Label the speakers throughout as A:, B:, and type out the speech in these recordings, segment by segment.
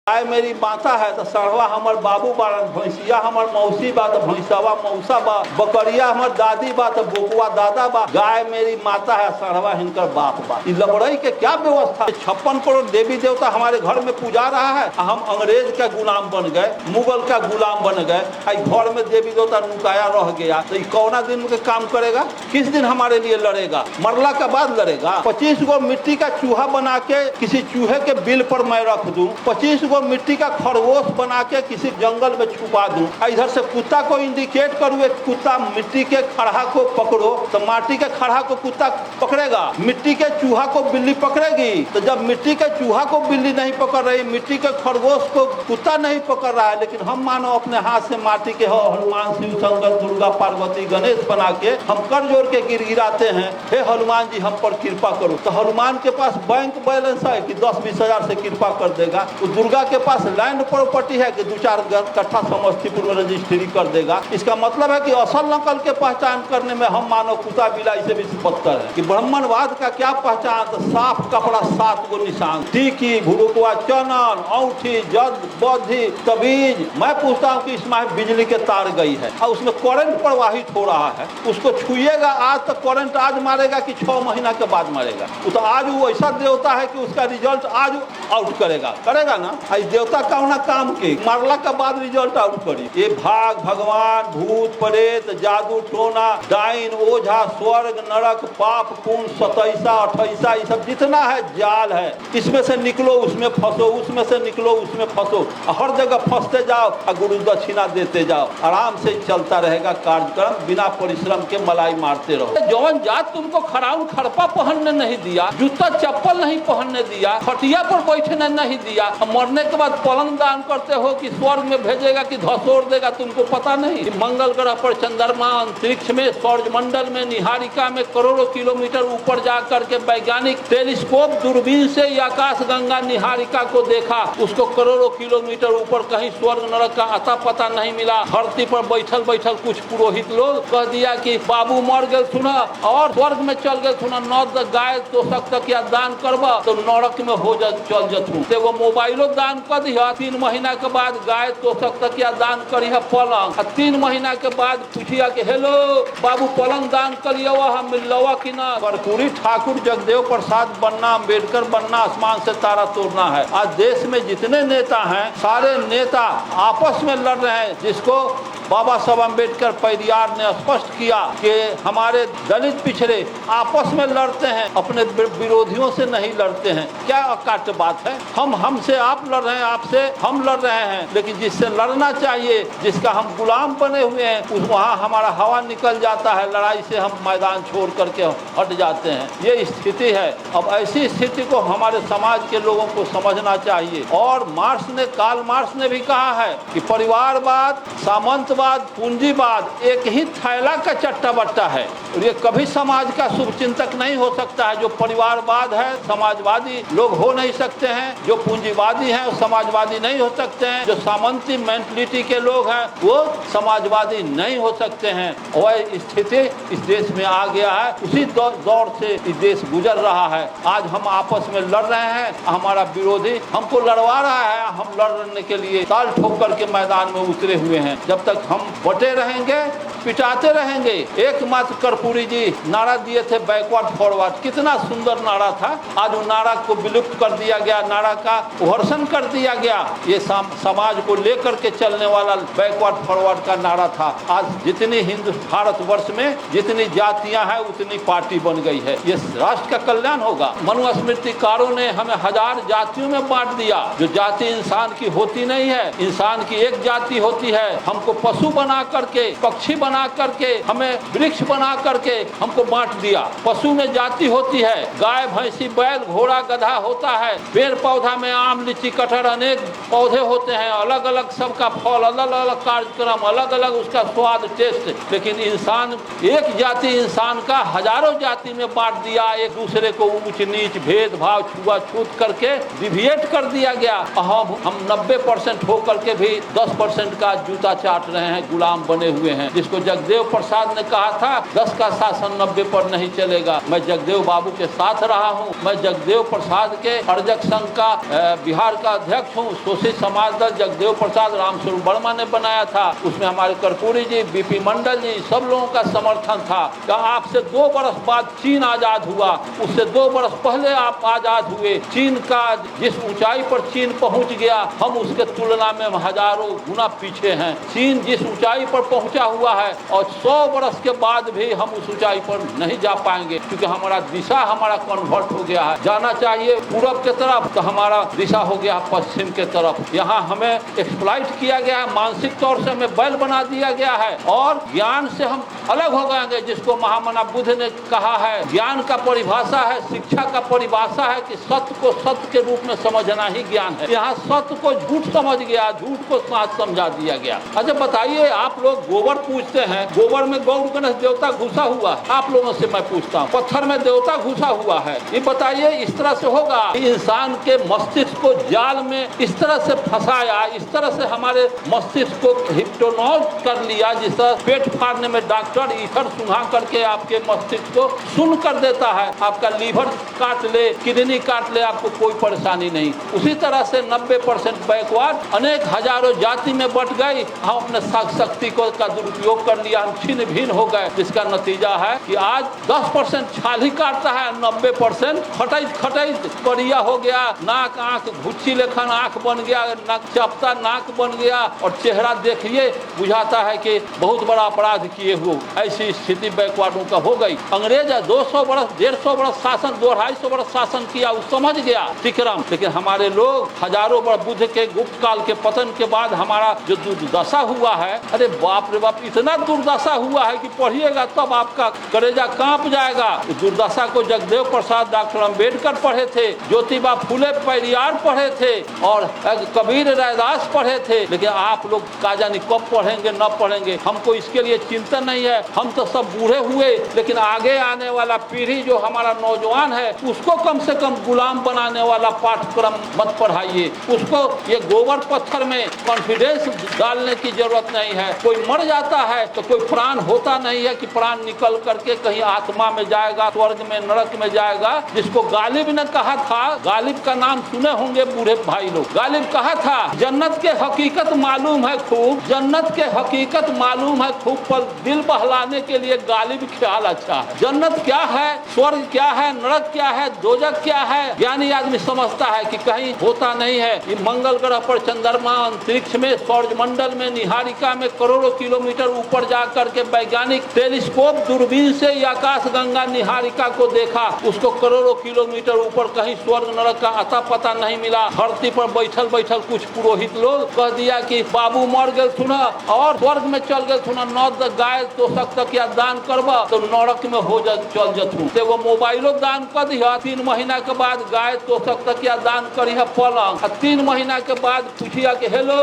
A: गाय मेरी माता है तो सड़वा हमर बाबू बारन, भैंसिया हमर मौसी बा तो भैंसवा मौसा बा, बकरिया हमर दादी बा तो बोकुआ दादा बा। गाय मेरी माता है, सड़वा हिनकर बाप बा। लबड़ई के क्या व्यवस्था। 56 करोड़ देवी देवता हमारे घर में पूजा रहा है, हम अंग्रेज का गुलाम बन गए, मुगल का गुलाम बन गए। घर में देवी देवता नुकाया रह गया तो कौना दिन के काम करेगा? किस दिन हमारे लिए लड़ेगा? मरला के बाद लड़ेगा। 25 गो मिट्टी का चूहा बना के किसी चूहे के बिल पर मैं रख दूं, 25 गो मिट्टी का खरगोश बना के किसी जंगल में छुपा दूं, इधर से कुत्ता को इंडिकेट करूं, एक कुत्ता मिट्टी के खड़ा को पकड़ो तो माटी के खड़ा को कुत्ता पकड़ेगा, मिट्टी के चूहा को बिल्ली पकड़ेगी। तो जब मिट्टी के चूहा को बिल्ली नहीं पकड़ रही, मिट्टी के खरगोश को कुत्ता नहीं पकड़ रहा है, लेकिन हम मानो अपने हाथ से माटी के हो हनुमान शिव शंकर दुर्गा पार्वती गणेश बना के हम कर जोड़ के गिड़गिड़ाते हैं, हे हनुमान जी हम पर कृपा करो। तो हनुमान के पास बैंक बैलेंस है कि 10-20 हजार से कृपा कर देगा। तो दुर्गा के पास लैंड प्रॉपर्टी है कि 2-4 कट्ठा समस्तीपुर में रजिस्ट्री कर देगा। इसका मतलब है कि असल नकल के पहचान करने में हम मानव कुत्ता बिलाई से भी बदतर है। कि ब्राह्मणवाद का क्या पहचान? तो साफ कपड़ा 7 गो निशान, टीकी, भुरुकुआ, चनन, औंठी, जद, बौद्धि, तबीज। मैं पूछता हूँ कि इसमें बिजली के तार गई है और उसमें करंट प्रवाहित हो रहा है, उसको छुएगा आज तो करंट आज मारेगा कि 6 महीना के बाद मारेगा। तो आज वो ऐसा देवता है कि उसका रिजल्ट आज आउट करेगा ना। आई देवता का होना काम के मारला के बाद रिजल्ट आउट करी। ये भाग भगवान, भूत प्रेत, जादू टोना, डाइन, ओझा, स्वर्ग नरक, पाप पुण्य, 27-28 ये सब जितना है जाल है। इसमें से निकलो उसमें फंसो, उसमें से निकलो उसमें फंसो, हर जगह फंसते जाओ और गुरु दक्षिणा देते जाओ। आराम से चलता रहेगा कार्यक्रम, बिना परिश्रम के मलाई मारते रहो। जौन जात तुमको खराउन खरपा पहनने नहीं दिया, जूता चप्पल नहीं पहनने दिया, खटिया पर बैठने नहीं दिया, मरने के बाद पलंग दान करते हो कि स्वर्ग में भेजेगा कि धसोड़ देगा, तुमको पता नहीं? मंगल ग्रह पर चंद्रमा, अंतरिक्ष में, सौर मंडल में, निहारिका में करोड़ों किलोमीटर ऊपर जा करके वैज्ञानिक टेलीस्कोप दूरबीन से आकाश गंगा निहारिका को देखा, उसको करोड़ों किलोमीटर ऊपर कहीं स्वर्ग नरक का अता पता नहीं मिला। धरती पर बैठल बैठल कुछ पुरोहित लोग कह दिया कि बाबू मर गए सुना और स्वर्ग में चल गए सुना, 9 गाय तो तक या दान करबा तो नरक में हो जा चल जतू। तो वो मोबाइलो दान कर दिया, 3 महीना के बाद गाय तो तक या दान करी है पलंग, 3 महीना के बाद पूछिया कि हेलो बाबू पलंग दान करिए हम मिलवा कि ना। कर्पूरी ठाकुर जगदेव प्रसाद बनना, अम्बेडकर बनना, आसमान से तारा तोड़ना है। आज देश में जितने नेता हैं सारे नेता आपस में लड़ रहे हैं, जिसको बाबा साहब अम्बेडकर परिवार ने स्पष्ट किया कि हमारे दलित पिछड़े आपस में लड़ते हैं, अपने विरोधियों से नहीं लड़ते हैं। क्या अकाट्य बात है? हमसे आप लड़ रहे हैं, आपसे हम लड़ रहे हैं, लेकिन जिससे लड़ना चाहिए, जिसका हम गुलाम बने हुए हैं, वहाँ हमारा हवा निकल जाता है, लड़ाई से हम मैदान छोड़ करके हट जाते हैं। ये स्थिति है। अब ऐसी स्थिति को हमारे समाज के लोगों को समझना चाहिए। और कार्ल मार्क्स ने भी कहा है कि परिवारवाद, सामंतवाद, पूंजीवाद एक ही थैला का चट्टा बट्टा है और ये कभी समाज का शुभचिंतक नहीं हो सकता है। जो परिवारवाद है समाजवादी लोग हो नहीं सकते हैं, जो पूंजीवादी हैं वो समाजवादी नहीं हो सकते हैं, जो सामंती मेंटलिटी के लोग हैं वो समाजवादी नहीं हो सकते हैं। और स्थिति इस देश में आ गया है, उसी दौर से इस देश गुजर रहा है। आज हम आपस में लड़ रहे हैं, हमारा विरोधी हमको लड़वा रहा है, हम लड़ने के लिए ताल ठोक कर के मैदान में उतरे हुए हैं। जब तक हम बटे रहेंगे, पिटाते रहेंगे। एकमात्र कर्पूरी जी नारा दिए थे बैकवर्ड फॉरवर्ड, कितना सुंदर नारा था। आज वो नारा को विलुप्त कर दिया गया, नारा का उहर्षण कर दिया गया। ये समाज को लेकर के चलने वाला बैकवर्ड फॉरवर्ड का नारा था। आज जितनी हिंदू भारतवर्ष में जितनी जातियां हैं उतनी पार्टी बन गई है। ये राष्ट्र का कल्याण होगा। मनुस्मृतिकारों ने हमें 1000 जातियों में बांट दिया। जो जाति इंसान की होती नहीं है, इंसान की एक जाति होती है। हमको पशु बना करके, पक्षी बना करके, हमें वृक्ष बना करके हमको बांट दिया। पशु में जाति होती है, गाय भैंसी बैल घोड़ा गधा होता है। पेड़ पौधा में आम लीची कटहल अनेक पौधे होते हैं, अलग अलग सबका फल, अलग अलग कार्यक्रम, अलग अलग उसका स्वाद टेस्ट। लेकिन इंसान एक जाति इंसान का हजारों जाति में बांट दिया। एक दूसरे को ऊंच नीच भेदभाव छुआछूत करके डिविएट कर दिया गया। हम 90% होकर के भी 10% का जूता चाट रहे हैं, गुलाम बने हुए हैं। जिसको जगदेव प्रसाद ने कहा था 10 का शासन 90 पर नहीं चलेगा, मैं जगदेव बाबू के साथ रहा हूँ। मैं जगदेव प्रसाद के अर्जक संघ का बिहार का अध्यक्ष हूँ। शोषित समाज दल जगदेव प्रसाद रामस्वरूप वर्मा ने बनाया था, उसमें हमारे कर्पूरी जी, बीपी मंडल जी, सब लोगों का समर्थन था। आपसे 2 बरस बाद चीन आजाद हुआ, उससे 2 बरस पहले आप आजाद हुए। चीन का जिस ऊंचाई पर चीन पहुंच गया, हम उसके तुलना में हजारों गुना पीछे हैं। चीन जिस ऊंचाई पर पहुंचा हुआ है और 100 बरस के बाद भी हम उस ऊंचाई पर नहीं जा पाएंगे, क्योंकि हमारा दिशा हमारा कन्वर्ट हो गया है। जाना चाहिए पूरब के तरफ, तो हमारा दिशा हो गया पश्चिम के तरफ। यहाँ हमें एक्सप्लॉइट किया गया है, मानसिक तौर से हमें बैल बना दिया गया है और ज्ञान से हम अलग हो गएंगे। जिसको महामना बुद्ध ने कहा है, ज्ञान का परिभाषा है, शिक्षा का परिभाषा है कि सत्य को सत्य के रूप में समझना ही ज्ञान है। यहाँ सत्य को झूठ समझ गया, झूठ को सच समझा दिया गया। अच्छा बताइए, आप लोग गोबर पूजते हैं, गोबर में गौर गणेश देवता घुसा हुआ है। आप लोगों से मैं पूछता हूँ, पत्थर में देवता घुसा हुआ है। ये बताइए इस तरह से होगा? इंसान के मस्तिष्क को जाल में इस तरह से फंसाया, इस तरह से हमारे मस्तिष्क को हिप्नोटाइज कर लिया, जिस तरह पेट फाड़ने में डॉक्टर ईथर सुंघा करके आपके मस्तिष्क को सुन कर देता है। आपका लीवर काट ले, किडनी काट ले, आपको कोई परेशानी नहीं। उसी तरह से 90% बैकवर्ड अनेक हजारों जाति में बट गई। हम अपने शक्ति को का दुरुपयोग कर लिया, हम छिन्न भिन्न हो गए, जिसका नतीजा है कि आज 10% छाल ही काटता है, 90% खटैत करिया हो गया, नाक आंख घुच्ची लेखन आंख बन गया, नाक चपता नाक बन गया और चेहरा देखिए बुझाता है कि बहुत बड़ा अपराध किए हुए। ऐसी स्थिति बैकवर्डों का हो गई। अंग्रेज 200 बरस 150 बरस शासन, 250 बरस शासन किया, वो समझ गया विक्रम। लेकिन हमारे लोग हजारों वर्ष बुद्ध के गुप्त काल के पतन के बाद हमारा जो दुर्दशा हुआ है, अरे बाप रे बाप, इतना दुर्दशा हुआ है कि पढ़िएगा तब आपका कलेजा कांप जाएगा। दुर्दशा को जगदेव प्रसाद, डॉक्टर अम्बेडकर पढ़े थे, ज्योतिबा फुले पेरियार पढ़े थे और कबीर रैदास पढ़े थे। लेकिन आप लोग का जानी कब पढ़ेंगे न पढ़ेंगे, हमको इसके लिए चिंता नहीं है। हम तो सब बूढ़े हुए, लेकिन आगे आने वाला पीढ़ी जो हमारा नौजवान है, उसको कम से कम गुलाम बनाने वाला पाठ्यक्रम मत पढ़ाइए। उसको ये गोबर पत्थर में कॉन्फिडेंस डालने की जरूरत नहीं है। कोई मर जाता है तो कोई प्राण होता नहीं है कि प्राण निकल करके कहीं आत्मा में जाएगा, स्वर्ग में, नरक में जाएगा। जिसको गालिब ने कहा था, गालिब का नाम सुने होंगे बूढ़े भाई लोग, गालिब कहा था जन्नत के हकीकत मालूम है खूब, जन्नत के हकीकत मालूम है खूब, पर दिल बहलाने के लिए गालिब ख्याल अच्छा है। जन्नत क्या है, स्वर्ग क्या है, नरक क्या है, दोजख क्या है, ज्ञानी आदमी समझता है कि कहीं होता नहीं है। ये मंगल ग्रह पर, चंद्रमा, अंतरिक्ष में, सौर मंडल में, निहारिका में करोड़ों किलोमीटर ऊपर जा करके वैज्ञानिक टेलीस्कोप दूरबीन से आकाश गंगा निहारिका को देखा। उसको करोड़ों किलोमीटर ऊपर कहीं स्वर्ग नरक का अता पता नहीं मिला। धरती पर बैठल बैठल कुछ पुरोहित लोग कह दिया कि बाबू मर गए सुना और स्वर्ग में चल गए सुना, नौ गाय तो सख्त या दान करबा तो नरक में हो चल जथू। तो वो मोबाइलो दान कर दिया। 3 महीना के बाद गाय तो सख्त या दान करिए पलंग। 3 महीना के बाद पूछिया कि हेलो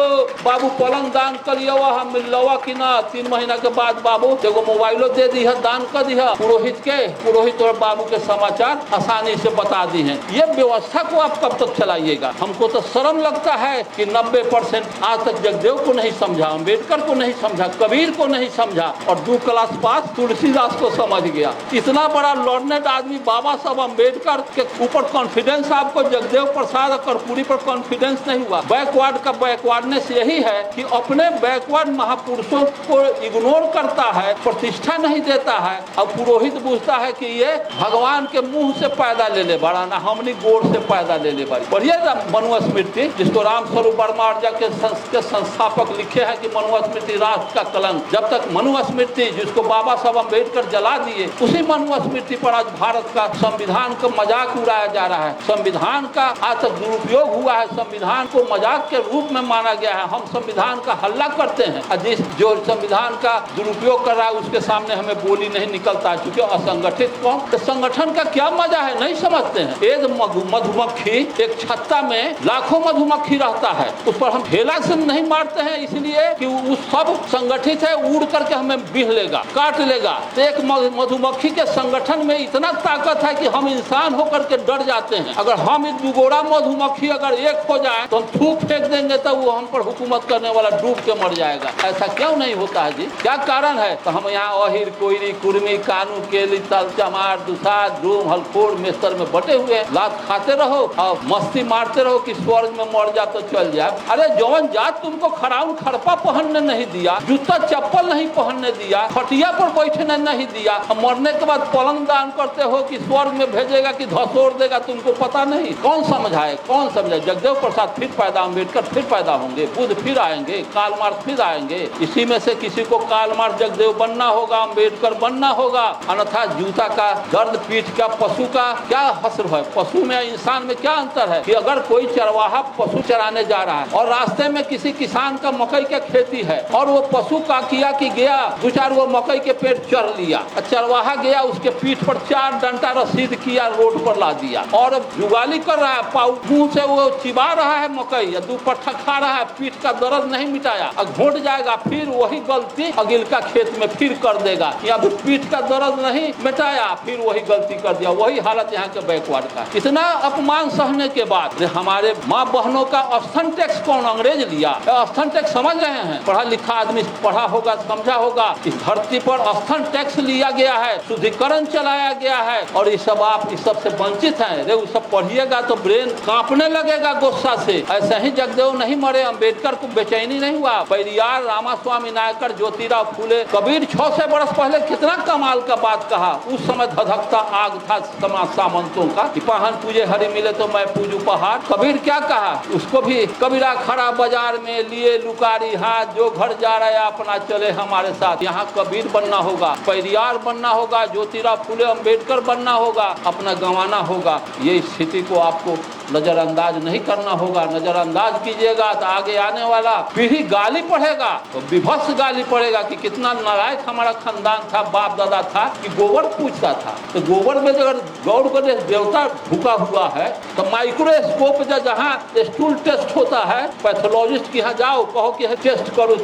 A: बाबू पलंग दान करिए हम मिलवा कि ना। 3 महीना के बाद बाबू एगो मोबाइलो दे दी है, दान कर दी है। पुरोहित और बाबू के समाचार आसानी से बता दी है। ये व्यवस्था को आप कब तक चलाइएगा? हमको तो शर्म लगता है कि 90% आज तक जगदेव को नहीं समझा, अम्बेडकर को नहीं समझा, कबीर को नहीं समझा और 2 क्लास पास तुलसीदास को समझ गया। इतना बड़ा लॉर्नेट आदमी बाबा साहब अम्बेडकर के ऊपर कॉन्फिडेंस आपको जगदेव प्रसाद और कर्पूरी पर कॉन्फिडेंस नहीं हुआ। बैकवर्ड का बैकवर्डनेस यही है कि अपने बैकवर्ड महापुरुषों को इग्नोर करता है, प्रतिष्ठा नहीं देता है और पुरोहित पूछता है कि ये भगवान के मुंह से पैदा ले ले बड़ा ना, हमनी गोड़ से पैदा ले ले बड़ी। पढ़िए ना मनुस्मृति, जिसको रामस्वरूप वर्मा के संस्थापक लिखे हैं कि मनुस्मृति राष्ट्र का कलंक। जब तक मनुस्मृति, जिसको बाबा साहब अम्बेडकर जला दिए, उसी मनुस्मृति पर आज भारत का संविधान का मजाक उड़ाया जा रहा है। संविधान का आज तक दुरुपयोग हुआ है, संविधान को मजाक के रूप में माना गया है। हम संविधान का हल्ला करते हैं और जिस जो संविधान का दुरुपयोग कर रहा है उसके सामने हमें बोली नहीं निकलता, क्योंकि असंगठित कौन। तो संगठन का क्या मजा है नहीं समझते हैं। एक मधुमक्खी एक छत्ता में लाखों मधुमक्खी रहता है, उस पर हम ढेला से नहीं मारते हैं इसलिए कि वो सब संगठित है, उड़ करके हमें बिह लेगा, काट लेगा। तो एक मधुमक्खी के संगठन में इतना ताकत है कि हम इंसान होकर के डर जाते हैं। अगर हम 2 गोड़ा मधुमक्खी अगर एक हो जाए तो हम थूक फेंक देंगे तो वो हम पर हुकूमत करने वाला डूब के मर जाएगा। जाएगा। ऐसा क्यों नहीं होता है जी, क्या कारण है? तो हम यहाँ अहिर, कोयरी, कुर्मी, कानू, केली, तल, चमार, दुसाद, डूम, हलखोर, मेस्तर में बटे हुए, लात खाते रहो और मस्ती मारते रहो कि स्वर्ग में मर जा तो चल जाए। अरे जौन जात तुमको खराउन खड़पा पहनने नहीं दिया, जूता चप्पल नहीं पहनने दिया, खटिया पर बैठने नहीं दिया, मरने के बाद पलंग दान करते हो कि स्वर्ग में भेजेगा कि धसोड़ देगा, तुमको पता नहीं? कौन समझाए, कौन समझाए? जगदेव प्रसाद फिर पैदा, अम्बेडकर फिर पैदा होंगे, बुद्ध फिर आएंगे, कार्ल मार्क्स फिर आएंगे। इसी में से किसी को कार्ल मार्क्स जगदेव बनना होगा, अम्बेडकर बनना होगा, अन्यथा जूता का दर्द, पीठ का, पशु का क्या हस्र है? पशु में इंसान में क्या अंतर है कि अगर कोई चरवाहा पशु चराने जा रहा है और रास्ते में किसी किसान का मकई का खेती है और वो पशु का किया कि गया दो चार वो मकई के पेट चढ़ लिया, चरवाहा गया उसके पीठ पर 4 डंडा रसीद किया, रोड पर ला दिया और जुगाली कर रहा है, मुंह से वो चिबा रहा है मकई या 2 पट्ठा खा रहा है, पीठ का दर्द नहीं मिटाया, अब घोट जाएगा, फिर वही गलती अगिलका खेत में फिर कर देगा। या पीठ का दर्द नहीं मिटाया, फिर वही गलती कर दिया। वही हालत यहाँ के बैकवर्ड का। इतना अपमान सहने के बाद हमारे माँ बहनों का अस्थन टैक्स कौन अंग्रेज लिया? अस्थन टैक्स समझ रहे हैं? पढ़ा लिखा आदमी पढ़ा होगा, समझा होगा। इस धरती पर अस्थन टैक्स लिया गया है, शुद्धिकरण चलाया गया है और ये सब आप इस सब से वंचित हैं। रे वो सब पढ़िएगा तो ब्रेन कांपने लगेगा गुस्सा से। ऐसे ही जगदेव नहीं मरे, अम्बेडकर को बेचैनी नहीं हुआ, पेरियार, रामास्वामी नायकर, ज्योतिराव फूले, कबीर 600 बरस पहले कितना कमाल का बात कहा। उस समय धधकता आग था समाज सामंतों का कि पहन पूजे हरि मिले तो मैं पूजू पहाड़। कबीर क्या कहा? उसको भी कबीरा खड़ा बाजार में लिए लुकारी हाथ, जो घर जा रहा है अपना चले हमारे साथ। यहाँ कबीर बनना होगा, पेरियार बनना होगा, ज्योतिराव फूले, अम्बेडकर बनना होगा, अपना गंवाना होगा। ये स्थिति को आपको नजरअंदाज नहीं करना होगा। नजरअंदाज कीजिएगा तो आगे आने वाला पीढ़ी गाली पढ़ेगा, तो विभत्स गाली पड़ेगा कि कितना नालायक हमारा खानदान था, बाप दादा था कि गोबर पूछता था। तो गोबर में अगर गौर गणेश देवता भूखा हुआ है तो माइक्रोस्कोप जहाँ स्टूल टेस्ट होता है, पैथोलॉजिस्ट के यहाँ जाओ, कहो कि टेस्ट करो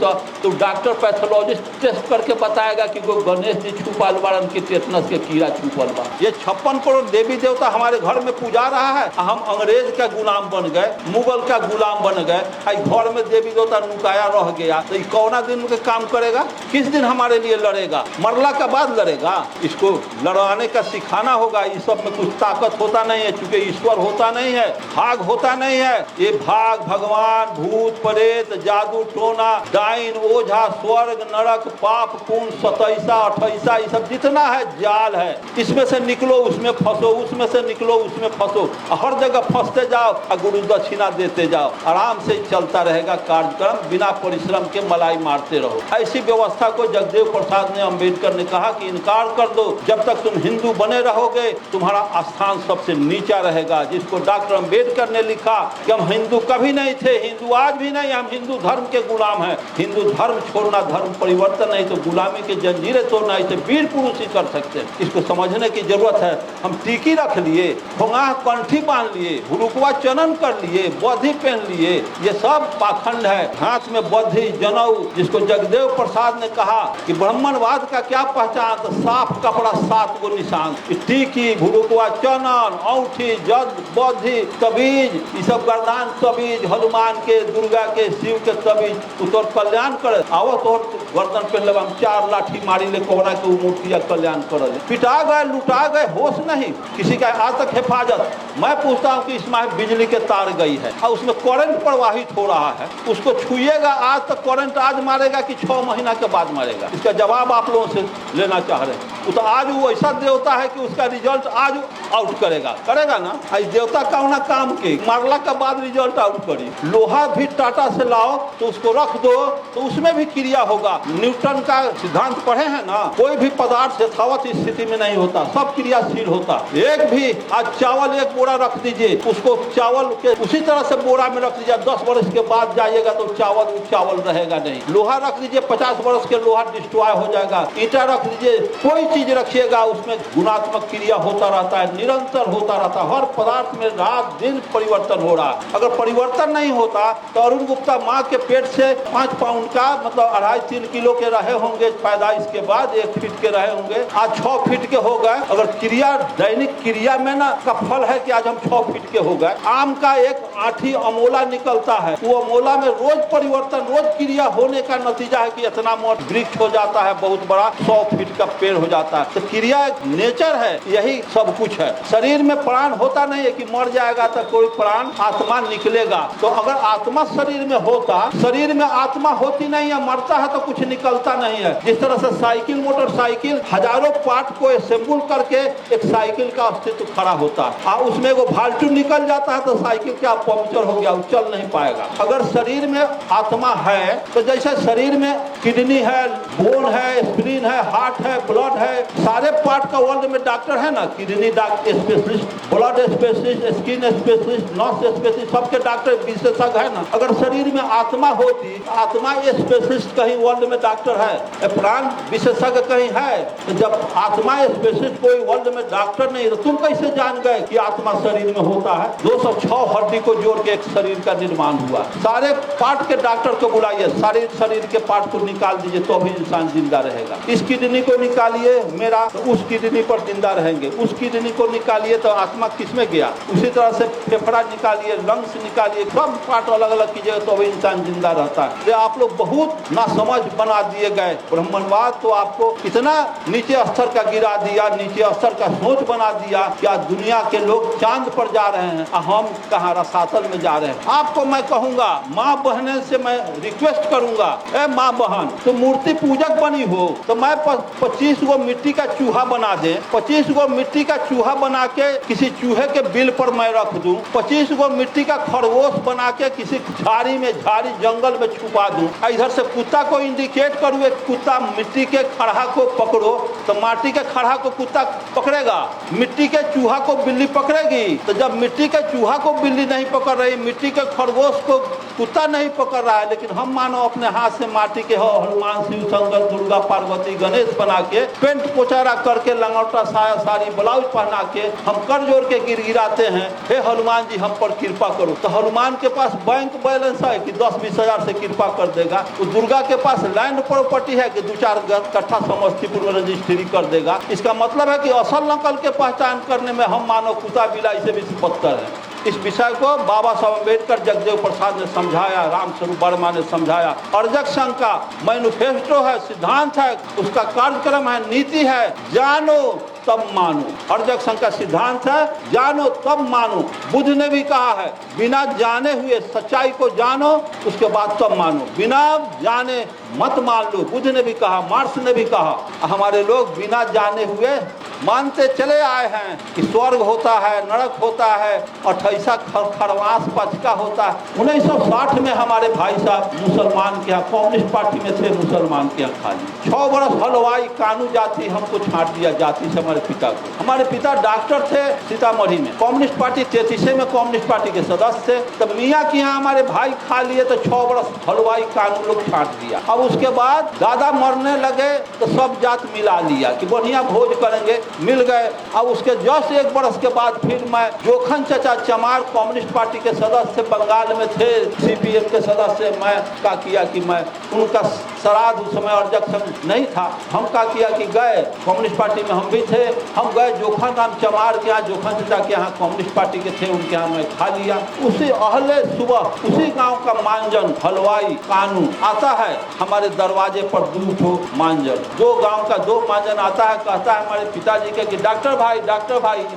A: तो डॉक्टर पैथोलॉजिस्ट टेस्ट करके बताएगा कि वो गणेश जी छुपल बारन की टेटनस के कीड़ा छुपल बा। ये 56 करोड़ देवी देवता हमारे घर में पूजा रहा है, हम अंग्रेज का गुलाम बन गए, मुगल का गुलाम बन गए। घर में देवी देवता नुकाया रह गया तो कौना दिन के काम करेगा? किस दिन हमारे लिए लड़ेगा? मरला के बाद लड़ेगा। इसको लड़ाने का सिखाना होगा। इस सब में कुछ ताकत होता नहीं है, चूंकि ईश्वर होता नहीं है, भाग होता नहीं है। ये भाग भगवान, भूत प्रेत, जादू टोना, डाइन, ओझा, स्वर्ग, नरक, पाप, पुण्य, 27, 28 ये सब जितना है जाल है। इसमें से निकलो उसमें फंसो, उसमें से निकलो उसमें फंसो, हर जगह फंसते जाओ और गुरु दक्षिणा देते जाओ। आराम से चलता रहेगा कार्यक्रम, बिना परिश्रम के मलाई मारते रहो। ऐसी व्यवस्था को जगदेव प्रसाद ने, अम्बेडकर ने कहा कि इनकार कर दो। जब तक तुम हिंदू बने रहोगे तुम्हारा स्थान सबसे नीचा रहेगा। जिसको डॉक्टर अम्बेडकर ने लिखा कि हम हिंदू कभी नहीं थे, हिंदू आज भी नहीं, हम हिंदू धर्म के गुलाम हैं। हिंदू धर्म छोड़ना धर्म परिवर्तन नहीं तो गुलामी की जंजीरें तोड़ना, इसे वीर पुरुष ही कर सकते हैं। इसको समझने की जरूरत है। हम टीकी रख लिए, खोंगा कंठी बांध लिए, भुरुकवा चनन कर लिए, बौद्धि पहन लिए, ये सब पाखंड है। हाथ में बौद्धि जनेऊ, जिसको जगदेव प्रसाद ने कहा कि ब्राह्मणवाद का क्या पहचान? तो साफ कपड़ा, 7 गो निशान, टीकी, भुरुकवा चनन, औंठी, जद, बौद्धि, तबीज, ये सब गर्दान तबीज, हनुमान के, दुर्गा के, शिव के तबीज, तो कल्याण करे। आओ तो गर्दन पे हम 4 लाठी मारी ले कोहरा के मूर्तिया कल्याण कर। पिटा गए, लुटा गए, होश नहीं किसी का आज तक हिफाजत। मैं पूछता हूँ कि इसमें बिजली के तार गई है और उसमें करंट प्रवाहित हो रहा है, उसको छुइएगा आज तक करंट आज मारेगा कि 6 महीना के बाद मारेगा? इसका जवाब आप लोगों से लेना चाह रहे हैं। तो आज वो ऐसा देवता है कि उसका रिजल्ट आज आउट करेगा ना। आज देवता का होना काम के मारला के बाद रिजल्ट आउट करी। लोहा भी टाटा से लाओ तो उसको रख दो तो उसमें भी क्रिया होगा। न्यूटन का सिद्धांत पढ़े हैं ना, कोई भी पदार्थ यथावत स्थिति में नहीं होता, सब क्रियाशील होता। एक भी आज चावल 1 बोरा रख दीजिए, उसको चावल के उसी तरह से बोरा में रख दीजिए, 10 वर्ष के बाद जाइएगा तो चावल रहेगा नहीं। लोहा रख दीजिए, 50 वर्ष के लोहा डिस्ट्रॉय हो जाएगा। ईटा रख दीजिए, कोई चीज रखिएगा उसमें गुणात्मक क्रिया होता रहता है, निरंतर होता रहता है। हर पदार्थ में रात दिन परिवर्तन हो रहा है। अगर परिवर्तन नहीं होता तो अरुण गुप्ता माँ के पेट से 5 पाउंड का मतलब 2.5-3 किलो के रहे होंगे पैदाइश के बाद, 1 फीट के रहे होंगे, आज 6 फीट के हो गए। अगर क्रिया दैनिक क्रिया में ना का फल है कि आज हम 6 फीट के हो गए। आम का एक आठी अमोला निकलता है, वो अमोला में रोज परिवर्तन, रोज क्रिया होने का नतीजा है कि इतना मोटा वृक्ष हो जाता है, बहुत बड़ा 100 फीट का पेड़ हो जाता है। तो क्रिया एक नेचर है, यही सब कुछ है। शरीर में प्राण होता नहीं है कि मर जाएगा तो कोई प्राण आत्मा निकलेगा। तो अगर आत्मा शरीर में होता, शरीर में आत्मा होती नहीं है, मरता है तो कुछ निकलता नहीं है। जिस तरह से साइकिल, मोटरसाइकिल हजारों पार्ट को असेंबल करके एक साइकिल का अस्तित्व खड़ा होता है, और उसमें वो भाल्टू निकल जाता है तो साइकिल क्या पंक्चर हो गया, वो चल नहीं पाएगा। अगर शरीर में आत्मा है तो जैसे शरीर में किडनी है, बोन है, स्प्लीन है, हार्ट है, ब्लड है, सारे पार्ट का वर्ल्ड में डॉक्टर है ना, kidney doctor specialist, blood specialist, skin specialist, nurse specialist, सबके डॉक्टर विशेषज्ञ है ना। अगर शरीर में आत्मा होती, आत्मा स्पेशलिस्ट कहीं वर्ल्ड में डॉक्टर है, प्राण विशेषज्ञ कहीं है, तो जब आत्मा स्पेशलिस्ट कोई वर्ल्ड में डॉक्टर नहीं तो तुम कैसे जान गए कि आत्मा शरीर में होता है? 206 हड्डी को जोड़ के एक शरीर का निर्माण हुआ। सारे पार्ट के डॉक्टर को बुलाइए, सारे शरीर के पार्ट को निकाल दीजिए तो भी इंसान जिंदा रहेगा। इस किडनी को निकालिए मेरा, तो उस किडनी पर जिंदा रहेंगे। उस किडनी को निकालिए तो आत्मा किसमें गया? उसी तरह से फेफड़ा निकालिए, लंग्स निकालिए, सब पार्ट अलग अलग कीजिएगा तो भी इंसान जिंदा रहता है। तो आप लोग बहुत नासमझ बना दिए गए। ब्राह्मणवाद तो आपको इतना नीचे स्तर का गिरा दिया, नीचे स्तर का सोच बना दिया कि आज दुनिया के लोग चांद पर जा रहे हैं, हम कहाँ रसातल में जा रहे हैं। आपको मैं कहूँगा, माँ बहने से मैं रिक्वेस्ट करूँगा, ए माँ बहन तो मूर्ति पूजक बनी हो तो मैं 25 गो मिट्टी का चूहा बना दे, 25 गो मिट्टी का चूहा बना के किसी चूहे के बिल पर मैं रख दूं, 25 गो मिट्टी का खरगोश बना के किसी झाड़ी में, झाड़ी जंगल में छुपा दूं, इधर से कुत्ता को इंडिकेट करूँ, एक कुत्ता मिट्टी के खड़ा को पकड़ो तो माटी के खड़ा को कुत्ता पकड़ेगा, मिट्टी के चूहा को बिल्ली पकड़ेगी। तो जब मिट्टी के चूहा को बिल्ली नहीं पकड़ रही, मिट्टी के खरगोश को कुत्ता नहीं पकड़ रहा है, लेकिन हम मानो अपने हाथ से माटी के हनुमान, शिव शंकर, दुर्गा, पार्वती, गणेश बना के पेंट पोचारा करके, लंगोटा, साया, साड़ी, ब्लाउज पहना के हम कर जोड़ के गिड़गिड़ाते हैं, हे हनुमान जी हम पर कृपा करो। तो हनुमान के पास बैंक बैलेंस है कि 10-20 हजार से कृपा कर देगा? तो दुर्गा के पास लैंड प्रॉपर्टी है कि 2-4 कट्ठा समस्तीपुर में रजिस्ट्री कर देगा? इसका मतलब है कि असल नकल के पहचान करने में हम मानो कुत्ता बिलाई से भी बदतर है। इस विषय को बाबा साहब अम्बेडकर, जगदेव प्रसाद ने समझाया, रामस्वरूप वर्मा ने समझाया। अर्जक संघ का मैनिफेस्टो है, सिद्धांत है, उसका कार्यक्रम है, नीति है, जानो तब मानो। अर्जक संघ का सिद्धांत है, जानो तब मानो। बुद्ध ने भी कहा है, बिना जाने हुए सच्चाई को जानो, उसके बाद तब मानो, बिना जाने मत मान लो। बुद्ध ने भी कहा, मार्क्स ने भी कहा। हमारे लोग बिना जाने हुए मानते चले आए हैं कि स्वर्ग होता है, नरक होता है, 28 खरवास पचका होता है। 1960 में हमारे भाई साहब मुसलमान के यहाँ, कम्युनिस्ट पार्टी में थे, मुसलमान के यहाँ खाली 6 बरस हलवाई कानू जाति हमको छांट दिया, जाति से हमारे पिता को। हमारे पिता डॉक्टर थे सीतामढ़ी में, कम्युनिस्ट पार्टी 33 में कम्युनिस्ट पार्टी के सदस्य थे। तब मियाँ के यहाँ हमारे भाई खा लिए तो 6 बरस हलवाई कानू लोग छांट दिया। अब उसके बाद दादा मरने लगे तो सब जात मिला लिया कि बढ़िया भोज करेंगे, मिल गए। अब उसके जस्ट 1 बरस के बाद फिर मैं, जोखन चचा चमार कम्युनिस्ट पार्टी के सदस्य बंगाल में थे, CPM के सदस्य, मैं क्या किया कि मैं उनका श्राद्ध, उस समय अर्जक संघ नहीं था, हम क्या किया कि गए, कम्युनिस्ट पार्टी में हम भी थे, हम गए जोखन राम चमार के यहाँ, जोखन चचा के यहाँ कम्युनिस्ट पार्टी के थे, उनके यहाँ मैं खा लिया। उसी अहले सुबह उसी गाँव का मांजन हलवाई कानू आता है हमारे दरवाजे पर, 2 ठो मांजन, 2 गाँव का 2 मांजन आता है, कहता है हमारे पिताजी के कि डॉक्टर भाई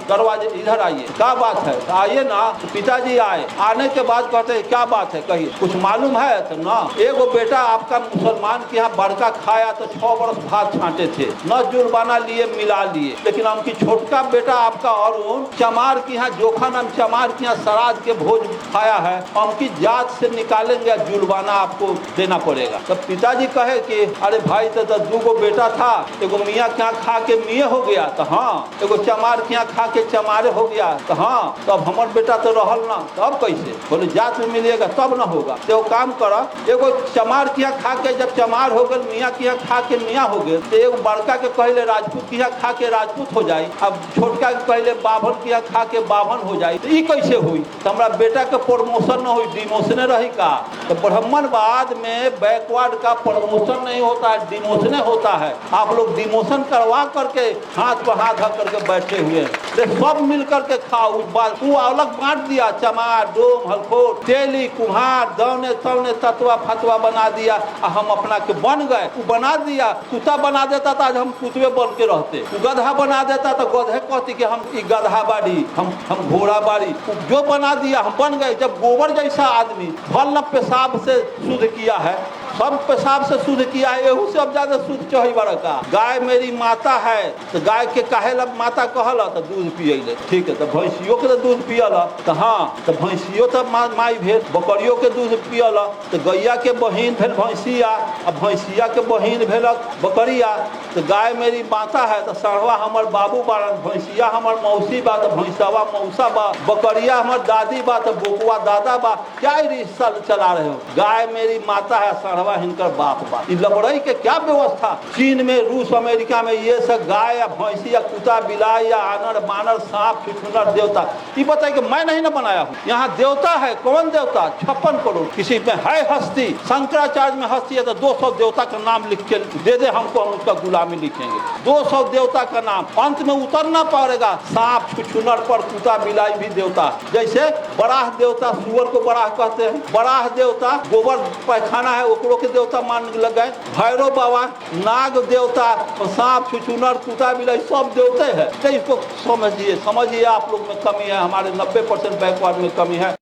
A: दरवाजे इधर आइए, क्या बात है? तो आइए ना। तो पिताजी आए, आने के बाद कहते हैं क्या बात है, कहिए, कुछ मालूम है? तो ना, एगो बेटा आपका मुसलमान के यहाँ बड़का खाया तो 6 बरस भात छांटे थे, न जुर्माना लिए मिला लिए, लेकिन हमकी छोटका बेटा आपका अरुण चमार के यहाँ, जोखा नाम चमार के यहाँ श्राद्ध के भोज खाया है, हमकी जात से निकालेंगे, जुर्माना आपको देना पड़ेगा। तब पिताजी कहे कि अरे भाई तो 2 गो बेटा था, एगो मियाँ के यहाँ खा के मियाँ हो गया, तो हाँ, एगो चमार के यहाँ खा के चमारे हो गया तो हाँ, तब हमार बेटा तो रहल ना, तब कैसे बोले जात में मिलेगा तब ना होगा। तो काम करा, एगो चमार के यहाँ खा के जब चमार हो गए, मियाँ के यहाँ खा के मियाँ हो गए, तो एगो बड़का के कहले राजपूत के यहाँ खा के राजपूत हो जाए, अब छोटका के कहले बाभन के यहाँ खा के बाभन हो जाए, तो ये कैसे हुई? तो हमारा बेटा के प्रमोशन न हुई, डिमोशन रही का? तो ब्राह्मणवाद में बैकवर्ड का प्रमोशन नहीं होता है, डिमोशन होता है। आप लोग डिमोशन करवा करके हाथ पर हाथ धर करके बैठे हुए हैं। सब मिल करके खाओ, वो अलग बांट दिया, चमार डोम हलखोर तेली कुम्हार दौने तौने तत्वा फतवा बना दिया। हम अपना के बन गए, वो बना दिया। कुत्ता बना देता था, आज हम कुतवे बन के रहते। गधा बना देता तो गधे कहती कि हम गधा बाड़ी, हम घोड़ा बाड़ी। जो बना दिया हम बन गए। जब गोबर जैसा आदमी फल न पेशाब से शुद्ध किया है, सब पेशाब से शुद्ध किया है, एहू से अब ज्यादा शुद्ध चही बड़ा का। गाय मेरी माता है, तो गाय के काहे ला माता कहला? तो दूध पियले, ठीक है। तो भैंसियों के तो दूध पियला, तो हाँ, तो भैंसियों तो माई भेल। बकरियों के दूध पियला, तो गैया के बहिन भेल भैंसिया, अब भैंसिया के बहिन भेलक बकरिया। तो गाय मेरी माता है, तो सड़वा हमार बाबू बारन, भैंसिया हमार मौसी बा, तो भैंसवा मौसा बा, बकरिया हमार दादी बा, तो बोकुआ दादा बा। क्या रिश्ता चला रहे हो? गाय मेरी माता है, सड़वा हिनकर बाप बा। लबड़ई के क्या व्यवस्था? चीन में, रूस, अमेरिका में ये सब गाय या भैंसी या कुत्ता बिलाई या आनर बानर सांप ठिठुनर देवता, ये बताए कि मैं नहीं ना बनाया हूँ। यहाँ देवता है, कौन देवता? 56 करोड़। किसी में है हस्ती, शंकराचार्य में हस्ती है तो 200 देवता का नाम लिख के दे दे हमको, हम उसका गुलामी लिखेंगे। 200 देवता का नाम अंत में उतरना पड़ेगा। सांप ठिठुनर पर कुत्ता बिलाई भी देवता। जैसे बराह देवता, सुअर को बराह कहते हैं। बराह देवता गोबर पैखाना है, ओकरो के देवता मान लग गए। भैरव बाबा, नाग देवता, सांप छुछुनर कुत्ता बिलाई सब देवते हैं। तो इसको समझिए आप लोग में कमी है, हमारे 90% बैकवर्ड में कमी है।